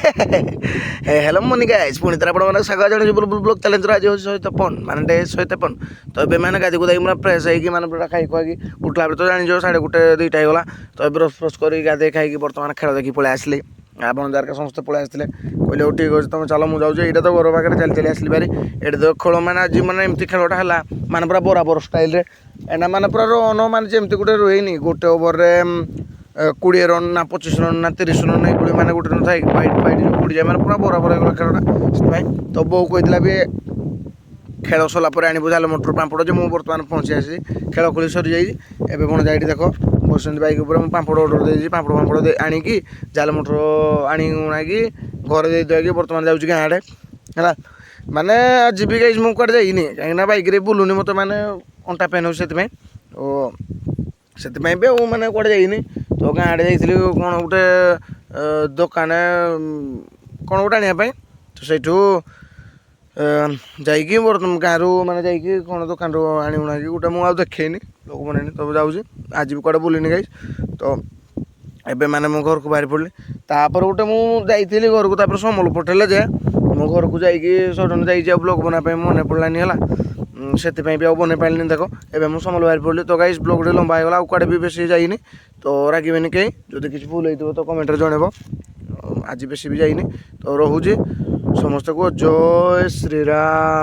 Hello money guys पुणी तर आपण स्वागत जण बुलबुल ब्लॉग चैलेंज आज हो 153 माने 153 तो ए मैंने गादी गुदाई पूरा फ्रेश है कि माने पूरा खाई खुआकी उठला तो जानी जो 1:30 2टा होगा तो ब्रश फ्रश कर गाधे खाई बर्तमान खेल देखी पलि आसली आपण द्वारका समस्त पलि आसते कहले ठीक अच्छे तुम चलो मुझे जाऊँ यहाँ तो घर पाखे चली चली आसली बारी ये तो खेल मैंने आज मैंने एमती खेलटा है माने पूरा बराबर स्टाइल एना माने पूरा रन माने जमती गोटे रोनी गोटे ओवर 20 रन ना 25 रन ना 30 रन नहीं गोटे मैंने गोटे रन था वाइट वाइट उड़ी जाए मैंने पूरा बराबर हो खेलटा से तो बो कहला भी खेल सरला आनबू जाल मोटर पापड़ जो मुझे बर्तमान पहुँची आसी खेल खोली सरी जाइए एवं पुणी जाइए देख बस बैक उपर पापड़ अर्डर देती पापड़ फापड़ आणिकी जाल मोटर आनी घर दे देकी बर्तमान जाऊँगी गाँ आड़े है माने जीविका मुझे कड़े जाइनी कहीं बैक बुलूनी मत मैंने अंटा पेन हो से मैंने कड़े जाइनी तो गाँ आड़े जाइली कौन गोटे दुकान कौन गोटे आने तो सहीठू जाइए बर्तमान गाँव मैंने जाइए कौन दुकान आनी उना गोटे मुझे देखनी लोक मैंने तब जाऊँगी आज भी कड़े बुलनी गाई तो एबे मैंने मो घर को बाहरी पड़ली तापर गोटे मुझे घर को तापर समल पठेले जे मो घर को जाइए सडन जाइए ब्लॉग बनाई मन पड़लानी है से भी आउ बन पारे देख एवं मुझे समल बाहरी पड़ली तो गाइस ब्लॉग लंबा होगा आड़े भी बेसी जाइनी तो रागेनि कहीं जो किसी भूल हो तो कमेंट जनइब आज बेसी भी जाइनी तो रोचे समस्त को जय श्रीराम।